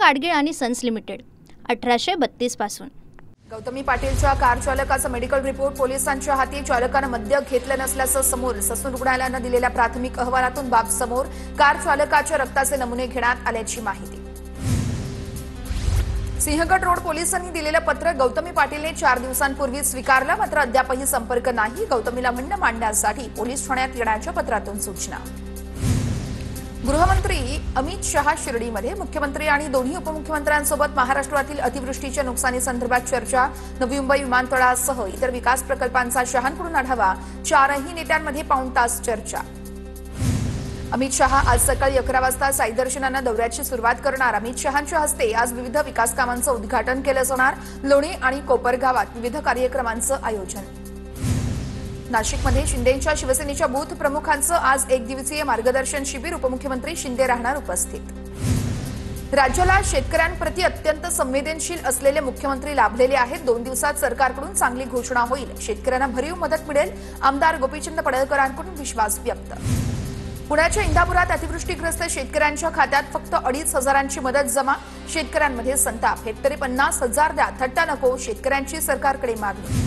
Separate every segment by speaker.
Speaker 1: गाडगीळ आणि sons limited 1832 पासून।
Speaker 2: Gautami पाटीलच्या car चालकाचा मेडिकल रिपोर्ट पोलिसांच्या हाती। चालकानं मद्य घेतलं नसल्याचं समोर। ससून रुग्णालयानं दिलेल्या प्राथमिक अहवालातून बाब समोर। कार चालकाच्या रक्ताचे नमुने घेण्यात आल्याची माहिती। सिंहगड रोड पोलिसांनी दिलेलं पत्र गौतमी पाटीलने 4 दिवसांपूर्वी स्वीकारलं, मात्र अद्यापही संपर्क नाही। गौतमीला म्हणणं मांडण्यासाठी पोलीस ठाण्यात येण्याच्या पत्रातून सूचना। गृहमंत्री अमित शहा शिर्डीमध्ये मुख्यमंत्री आणि दोन्ही उपमुख्यमंत्र्यांसोबत महाराष्ट्रातील अतिवृष्टीच्या नुकसानीसंदर्भात चर्चा। नवी मुंबई विमानतळासह इतर विकास प्रकल्पांचा शहांकडून आढावा। 4ही नेत्यांमध्ये पाऊण तास चर्चा। अमित शहा आज सकाळी 11 वाजता साई दर्शनानं दौऱ्याची सुरुवात करणार। अमित शहांच्या हस्ते आज विविध विकास कामांचं उद्घाटन केलं जाणार। लोणी आणि कोपरगावात विविध कार्यक्रमांचं आयोजन। नाशिकमध्ये शिंदेंच्या शिवसेनेच्या बूथ प्रमुखांचं आज एक दिवसीय मार्गदर्शन शिबिर। उपमुख्यमंत्री शिंदे राहणार उपस्थित। राज्याला शेतकऱ्यांप्रती अत्यंत संवेदनशील असलेले मुख्यमंत्री लाभलेले आहेत। 2 दिवसात सरकारकडून चांगली घोषणा होईल। शेतकऱ्यांना भरीव मदत मिळेल। आमदार गोपीचंद पडळकरांकडून विश्वास व्यक्त। पुण्याच्या इंदापुरात अतिवृष्टीग्रस्त शेतकऱ्यांच्या खात्यात फक्त 2,500ची मदत जमा। शेतकऱ्यांमध्ये संताप। हेक्टरी 50,000 द्या, थट्टा नको, शेतकऱ्यांची सरकारकडे मागणी।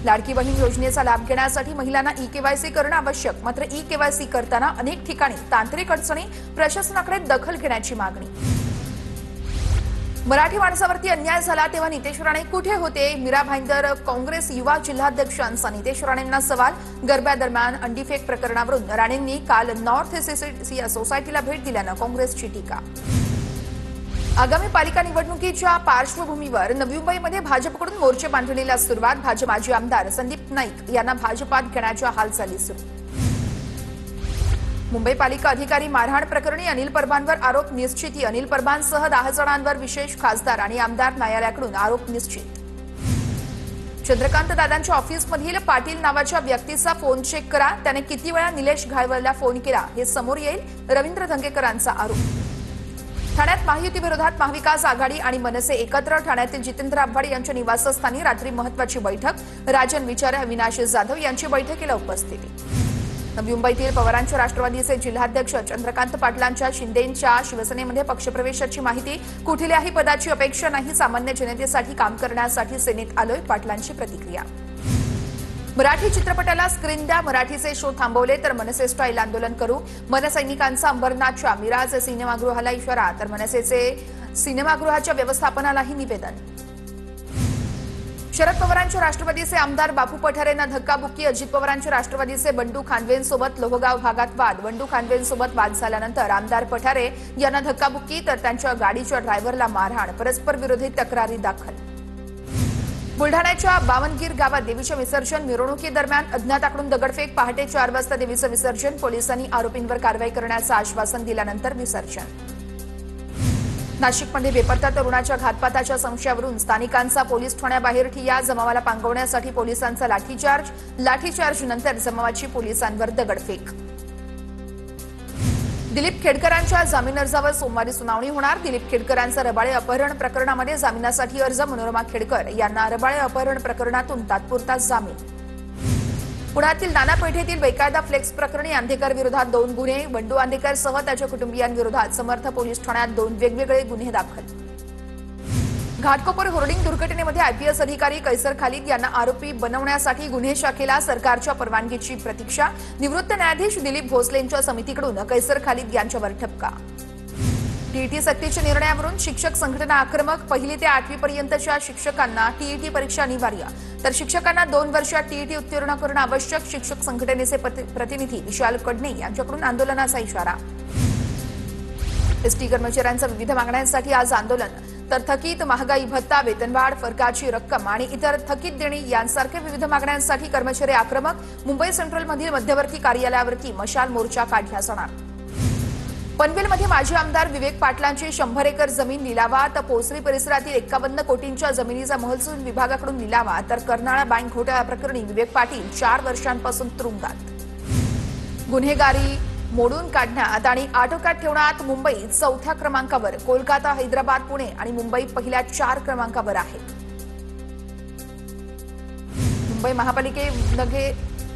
Speaker 2: लाडकी बहीण योजनेचा लाभ घेण्यासाठी महिलांना ई-केवायसी करणं आवश्यक, मात्र ई-केवायसी करताना अनेक ठिकाणी तांत्रिक अडचणी, प्रशासनाकडे दखल घेण्याची मागणी। मराठी माणसावरती अन्याय झाला तेव्हा नितेश राणे कुठे होते? मीरा भाईंदर काँग्रेस युवा जिल्हाध्यक्षांचा नितेश राणेंना सवाल। गरब्यादरम्यान अंडीफेक प्रकरणावरून राणेंनी काल नॉर्थ सोसायटीला भेट दिल्यानं काँग्रेसची टीका। आगामी पालिका निवडणुकीच्या पार्श्वभूमीवर नवी मुंबईमध्ये भाजपकडून मोर्चे बांधणीला सुरुवात। भाजप माजी आमदार संदीप नाईक यांना भाजपात घेण्याच्या हालचाली सुरू। मुंबई पालिका अधिकारी मारहाण प्रकरणी अनिल परबांवर आरोप निश्चिती। अनिल परबांसह 10 जणांवर विशेष खासदार आणि आमदार न्यायालयाकडून आरोप निश्चित। चंद्रकांत दादांच्या ऑफिसमधील पाटील नावाच्या व्यक्तीचा फोन चेक करा, त्याने किती वेळा निलेश घायवळला फोन केला हे समोर येईल। रवींद्र धंगेकरांचा आरोप। ठाण्यात महायुतीविरोधात महाविकास आघाडी आणि मनसे एकत्र। ठाण्यातील जितेंद्र आव्हाड यांच्या निवासस्थानी रात्री महत्वाची बैठक। राजन विचारे, अविनाश जाधव यांची बैठकीला उपस्थिती। नवी मुंबईतील पवारांच्या राष्ट्रवादीचे जिल्हाध्यक्ष चंद्रकांत पाटलांच्या शिंदेंच्या शिवसेनेमध्ये पक्षप्रवेशाची माहिती। कुठल्याही पदाची अपेक्षा नाही, सामान्य जनतेसाठी काम करण्यासाठी सेनेत आलोय, पाटलांची प्रतिक्रिया। मराठी चित्रपटाला स्क्रीन द्या, मराठीचे शो थांबवले तर मनसे स्टाईल आंदोलन करू। मनसैनिकांचा अंबरनाथच्या मिराज सिनेमागृहाला इशारा, तर मनसेचे सिनेमागृहाच्या व्यवस्थापनालाही निवेदन। शरद पवारांच्या राष्ट्रवादीचे आमदार बापू पठारेंना धक्काबुक्की। अजित पवारांच्या राष्ट्रवादीचे बंडू खानवेंसोबत लोहगाव भागात वाद। बंडू खानवेंसोबत वाद झाल्यानंतर आमदार पठारे यांना धक्काबुक्की, तर त्यांच्या गाडीच्या ड्रायव्हरला मारहाण। परस्पर विरोधी तक्रारी दाखल। बुलढाण्याच्या बावनगीर गावात देवीचे विसर्जन। मिरवणुकीदरम्यान अज्ञाताकडून दगडफेक। पहाटे 4 वाजता देवीचं विसर्जन। पोलिसांनी आरोपींवर कारवाई करण्याचं आश्वासन दिल्यानंतर विसर्जन। नाशिकमध्ये बेपत्ता तरुणाच्या घातपाताच्या संशयावरून स्थानिकांचा पोलीस ठाण्याबाहेर ठिय्या। जमावाला पांगवण्यासाठी पोलिसांचा लाठीचार्ज नंतर जमावाची पोलिसांवर दगडफेक। दिलीप खेडकरांच्या जामीन अर्जावर सोमवारी सुनावणी होणार। दिलीप खेडकरांचा रबाळे अपहरण प्रकरणामध्ये जामिनासाठी अर्ज। मनोरमा खेडकर यांना रबाळे अपहरण प्रकरणातून तात्पुरता जामीन। पुण्यातील नाना पेठेतील बेकायदा फ्लेक्स प्रकरणी आंधेकर विरोधात 2 गुन्हे। बंडू आंधेकरसह त्याच्या कुटुंबियांविरोधात समर्थ पोलीस ठाण्यात 2 वेगवेगळे गुन्हे दाखल। घाटकोपर होर्डिंग दुर्घटनेमध्ये आयपीएस अधिकारी कैसर खालिद यांना आरोपी बनवण्यासाठी गुन्हे शाखेला सरकारच्या परवानगीची प्रतीक्षा। निवृत्त न्यायाधीश दिलीप भोसलेंच्या समितीकडून कैसर खालिद यांच्यावर ठपका। टीईटी सक्तीच्या निर्णयावरून शिक्षक संघटना आक्रमक। 1ली ते 8वी पर्यंतच्या शिक्षकांना टीईटी परीक्षा अनिवार्य, तर शिक्षकांना 2 वर्षात टीईटी उत्तीर्ण करणं आवश्यक। शिक्षक संघटनेचे प्रतिनिधी विशाल कडणे यांच्याकडून आंदोलनाचा इशारा। एसटी कर्मचाऱ्यांच्या विविध मागण्यांसाठी आज आंदोलन, तर थकीत महागाई भत्ता, वेतनवाढ, फरकाची रक्कम आणि इतर थकीत देणी यांसारख्या विविध मागण्यांसाठी कर्मचारी आक्रमक। मुंबई सेंट्रलमधील मध्यवर्ती कार्यालयावरती मशाल मोर्चा काढला जाणार। पनवेलमध्ये माजी आमदार विवेक पाटलांची 100 एकर जमीन लिलावात। पोसरी परिसरातील 51 कोटींच्या जमिनीचा महसूल विभागाकडून लिलावा, तर कर्नाळा बँक घोटाळा प्रकरणी विवेक पाटील 4 वर्षांपासून तुरुंगात। गुन्हेगारी मोडून काढण्यात आणि आटोक्यात ठेवण्यात मुंबई 4थ्या क्रमांकावर। कोलकाता, हैदराबाद, पुणे आणि मुंबई पहिल्या 4 क्रमांकावर आहेत। मुंबई महापालिकेमध्ये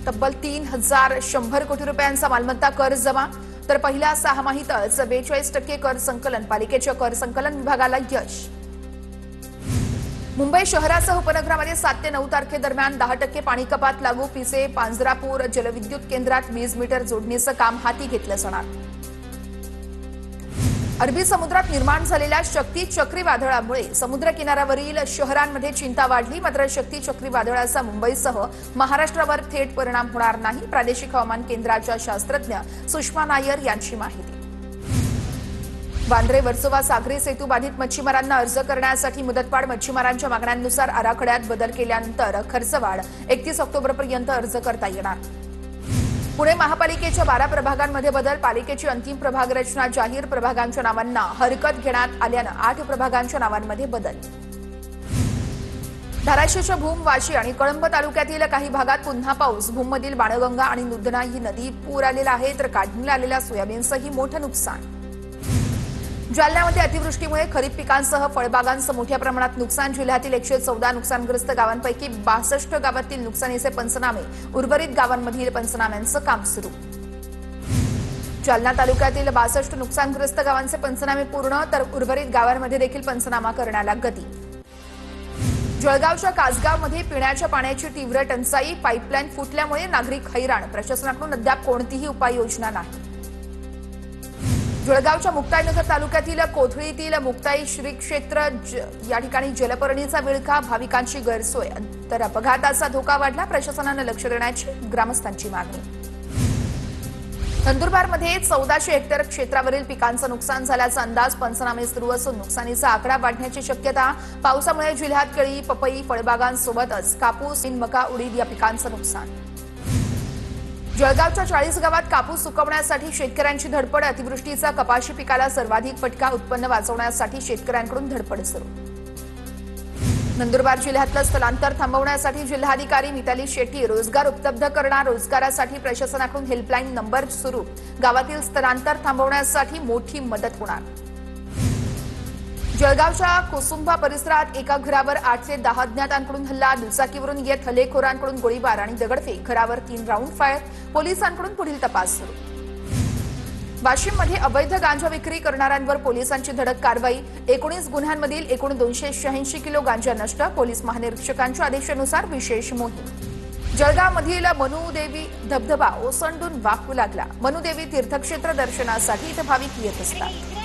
Speaker 2: तब्बल 3,100 कोटी रुपयांचा मालमत्ता कर जमा। तर पहिल्या सहामाहीतच 42% कर संकलन, पालिकेच्या कर संकलन विभागाला यश. मुंबई शहरासह उपनगरामध्ये 7 ते 9 तारखेदरम्यान 10% पाणी कपात लागू. पिसे पांजरापूर जलविद्युत केंद्रात 20 मीटर जोडणीचं काम हाती घेतलं जाणार. अरबी समुद्रात निर्माण झालेल्या शक्ती चक्रीवादळामुळे समुद्र किनाऱ्यावरील शहरांमध्ये चिंता वाढली. मात्र शक्ती चक्रीवादळाचा मुंबईसह महाराष्ट्रावर थेट परिणाम होणार नाही. प्रादेशिक हवामान केंद्राच्या शास्त्रज्ञ सुषमा नायर यांची माहिती. वांद्रे वर्सोवा सागरी सेतू बाधित मच्छीमारांना अर्ज करण्यासाठी मुदतवाढ. मच्छीमारांच्या मागण्यांनुसार आराखड्यात बदल केल्यानंतर खर्चवाढ 31 ऑक्टोबरपर्यंत अर्ज करता येणार. पुणे महापालिकेच्या 12 प्रभागांमध्ये बदल. पालिकेची अंतिम प्रभाग रचना जाहीर. प्रभागांच्या नावांना हरकत घेण्यात आल्यानं 8 प्रभागांच्या नावांमध्ये बदल. धाराशिवच्या भूम, वाशी आणि कळंब तालुक्यातील काही भागात पुन्हा पाऊस. भूममधील बाणगंगा आणि नुधना ही नदी पूर आलेला आहे, तर काढणीला आलेल्या सोयाबीनचंही मोठं नुकसान. जालन्यामध्ये अतिवृष्टीमुळे खरीप पिकांसह फळबागांचं मोठ्या प्रमाणात नुकसान. जिल्ह्यातील 114 नुकसानग्रस्त गावांपैकी 62 गावातील नुकसानीचे पंचनामे. उर्वरित गावांमधील पंचनाम्यांचं काम सुरू. जालना तालुक्यातील 62 नुकसानग्रस्त गावांचे पंचनामे पूर्ण, तर उर्वरित गावांमध्ये देखील पंचनामा करण्याला गती. जळगावच्या कासगावमध्ये पिण्याच्या पाण्याची तीव्र टंचाई. पाईपलाईन फुटल्यामुळे नागरिक हैराण. प्रशासनाकडून अद्याप कोणतीही उपाययोजना नाही. जळगावच्या मुक्ताईनगर तालुक्यातील कोथळीतील मुक्ताई श्री क्षेत्र या ठिकाणी जलपर्णीचा विळखा. भाविकांची गैरसोय, तर अपघाताचा धोका वाढला. प्रशासनानं लक्ष देण्याची ग्रामस्थांची मागणी. नंदुरबारमध्ये 1400 हेक्टर क्षेत्रावरील पिकांचं नुकसान झाल्याचा अंदाज. पंचनामे सुरू असून नुकसानीचा आकडा वाढण्याची शक्यता. पावसामुळे जिल्ह्यात केळी, पपई, फळबागांसोबतच कापूस, मका, उडीद या पिकांचं नुकसान. जळगावच्या 40 गावात कापूस सुकवण्यासाठी शेतकऱ्यांची धडपड. अतिवृष्टीचा कपाशी पिकाला सर्वाधिक फटका. उत्पन्न वाचवण्यासाठी शेतकऱ्यांकडून धडपड सुरू. नंदुरबार जिल्ह्यातलं स्थलांतर थांबवण्यासाठी जिल्हाधिकारी मिताली शेट्टी रोजगार उपलब्ध करणार. रोजगारासाठी प्रशासनाकडून हेल्पलाईन नंबर सुरू. गावातील स्थलांतर थांबवण्यासाठी मोठी मदत होणार. जळगावच्या कोसुंबा परिसरात एका घरावर 8 ते 10 अज्ञातांकडून हल्ला. दुचाकीवरून येत हल्लेखोरांकडून गोळीबार आणि दगडफेक. घरावर 3 राऊंड फायर. पोलिसांकडून पुढील तपास सुरू. वाशिममध्ये अवैध गांजा विक्री करणाऱ्यांवर पोलिसांची धडक कारवाई. 19 गुन्ह्यांमधील एकूण 286 किलो गांजा नष्ट. पोलीस महानिरीक्षकांच्या आदेशानुसार विशेष मोहीम. जळगावमधील मनुदेवी धबधबा ओसंडून वाहू लागला. मनुदेवी तीर्थक्षेत्र दर्शनासाठी इथं भाविक येत असतात.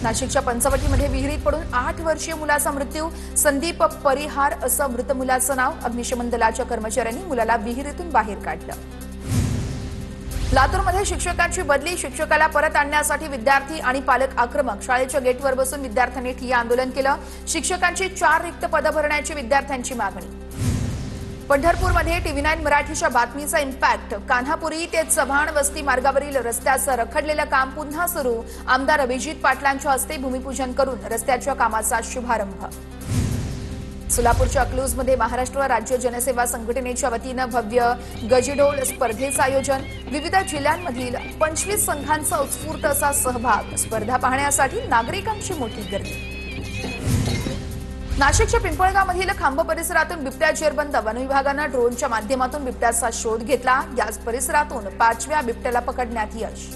Speaker 2: नाशिकच्या पंचवटीमध्ये विहिरीत पडून 8 वर्षीय मुलाचा मृत्यू. संदीप परिहार असं मृत मुलाचं नाव. अग्निशमन दलाच्या कर्मचाऱ्यांनी मुलाला विहिरीतून बाहेर काढलं. लातूरमध्ये शिक्षकांची बदली. शिक्षकाला परत आणण्यासाठी विद्यार्थी आणि पालक आक्रमक. शाळेच्या गेटवर बसून विद्यार्थ्यांनी ठिय्या आंदोलन केलं. शिक्षकांची 4 रिक्त पदं भरण्याची विद्यार्थ्यांची मागणी. पंढरपूरमध्ये TV9 मराठीच्या बातमीचा इम्पॅक्ट. कान्हापुरी ते चव्हाण वस्ती मार्गावरील रस्त्याचं रखडलेलं काम पुन्हा सुरू. आमदार अभिजित पाटलांच्या हस्ते भूमिपूजन करून रस्त्याच्या कामाचा शुभारंभ. सोलापूरच्या अकलूजमध्ये महाराष्ट्र राज्य जनसेवा संघटनेच्या वतीनं भव्य गजिडोल स्पर्धेचं आयोजन. विविध जिल्ह्यांमधील 25 संघांचा उत्स्फूर्त असा सहभाग. स्पर्धा पाहण्यासाठी नागरिकांची मोठी गर्दी. नाशिकच्या पिंपळगावमधील खांब परिसरातून बिबट्या जेरबंद. वन विभागानं ड्रोनच्या माध्यमातून बिबट्याचा शोध घेतला. याच परिसरातून 5व्या बिबट्याला पकडण्यात यश.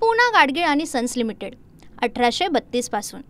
Speaker 1: पूना गाडगीळ आणि सन्स लिमिटेड 1832 पासून